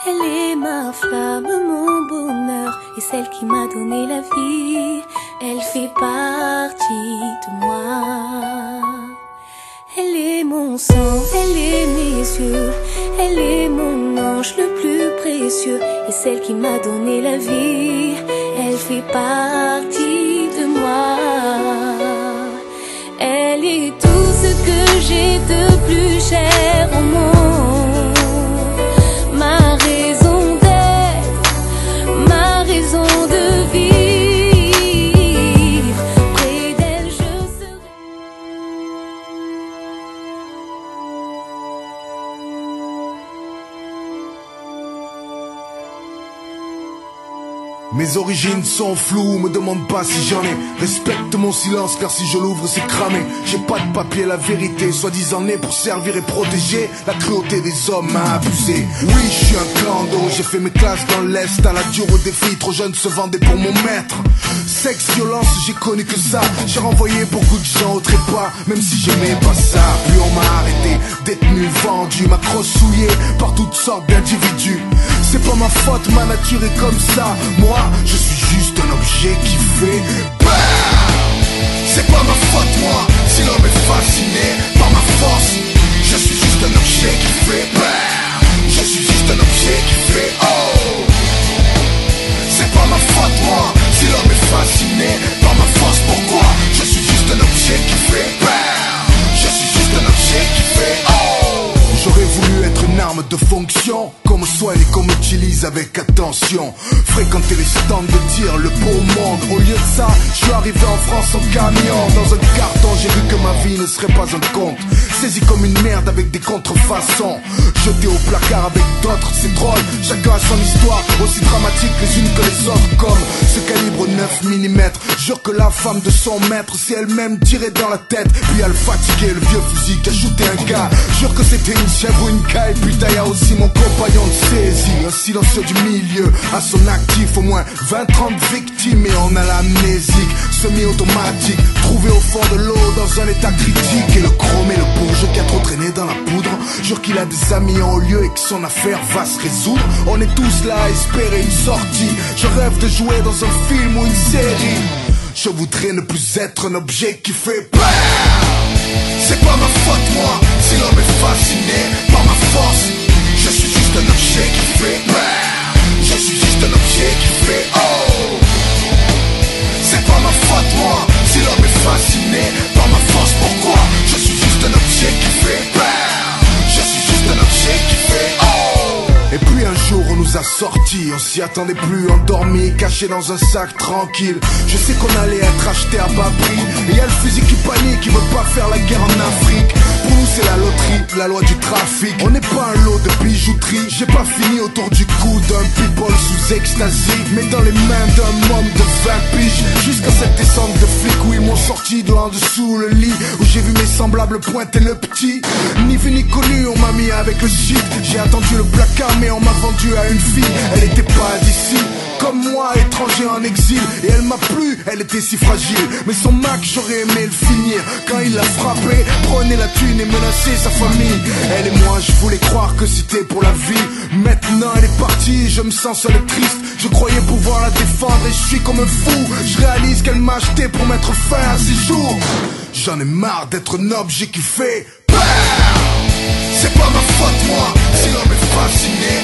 Elle est ma flamme, mon bonheur, et celle qui m'a donné la vie. Elle fait partie de moi. Elle est mon sang, elle est mes yeux, elle est mon ange le plus précieux, et celle qui m'a donné la vie. Elle fait partie de moi. Elle est tout ce que j'ai de plus cher au monde. Ma raison d'être, ma raison de vivre. Près d'elle je serai. Mes origines sont floues, me demande pas si j'en ai. Respecte mon silence car si je l'ouvre c'est cramé. J'ai pas de papier, la vérité soi-disant né pour servir et protéger. La cruauté des hommes m'a abusé. Oui je suis un clando, j'ai fait mes classes dans l'Est. À la dure au défi, trop jeune se vendait pour mon maître. Sexe, violence, j'ai connu que ça. J'ai renvoyé beaucoup de gens au trépas, même si j'aimais pas ça. Puis on m'a arrêté, détenu, vendu, ma crosse souillée par toutes sortes d'individus. C'est pas ma faute, ma nature est comme ça. Moi, je suis juste un objet qui fait peur. C'est pas ma faute, moi, si l'homme est fasciné par ma force. Je suis juste un objet qui fait peur. Je suis juste un objet qui fait oh. C'est pas ma faute, moi, si l'homme est fasciné par ma force. Pourquoi? Je suis juste un objet qui fait peur. Je suis juste un objet qui fait oh. J'aurais voulu être une arme de fonction, qu'on me soigne et qu'on m'utilise avec attention. Fréquenter les stands de tir, le beau monde. Au lieu de ça, je suis arrivé en France en camion. Dans un carton, j'ai vu que ma vie ne serait pas un conte. Saisi comme une merde avec des contrefaçons. Jeté au placard avec d'autres, c'est drôle. Chacun a son histoire, aussi dramatique les unes que les autres. Comme ce calibre 9 mm. Jure que la femme de son maître s'est elle-même tirée dans la tête. Puis elle fatiguait le vieux fusil qui a shooté un gars. Jure que c'était une chèvre ou une caille. Putain y'a aussi mon compagnon de saisie. Un silencieux du milieu, à son actif au moins 20-30 victimes. Et on a l'amnésique, semi-automatique, trouvé au fond de l'eau dans un état critique. Et le chrome et le bourgeois qui a trop traîné dans la poudre. Jure qu'il a des amis en haut lieu et que son affaire va se résoudre. On est tous là à espérer une sortie. Je rêve de jouer dans un film ou une série. Je voudrais ne plus être un objet qui fait peur. C'est pas ma faute, moi, si l'homme est fasciné par ma force. Je suis juste un objet qui fait peur. Je suis juste un objet qui fait oh. C'est pas ma faute, moi, si l'homme est fasciné par ma force. Pourquoi? Je suis juste un objet qui fait peur. Je suis juste un objet qui fait oh. Et puis un jour on nous a sortis, on s'y attendait plus, endormis, cachés dans un sac tranquille. Je sais qu'on allait être acheté à bas prix. Et y'a le fusil qui panique, qui veut pas faire la guerre en Afrique. Pour nous c'est la loterie, la loi du trafic. On n'est pas un lot de bijouterie. J'ai pas fini autour du cou d'un people sous ecstasy, mais dans les mains d'un homme de 20 piges. Jusqu'à cette descente de flics où ils m'ont sorti de en dessous le lit, où j'ai vu mes semblables pointer le petit. Ni vu ni connu, on m'a mis avec le shit. J'ai attendu le placard mais on m'a vendu à une fille. Elle était pas d'ici, comme moi, étranger en exil. Et elle m'a plu, elle était si fragile. Mais son Mac, j'aurais aimé le finir. Quand il l'a frappé, prenait la thune et menaçait sa famille. Elle et moi, je voulais croire que c'était pour la vie. Maintenant elle est partie, je me sens seul et triste. Je croyais pouvoir la défendre et je suis comme un fou. Je réalise qu'elle m'a acheté pour mettre fin à ses jours. J'en ai marre d'être un objet qui fait peur. C'est pas ma faute, moi, si l'homme est fasciné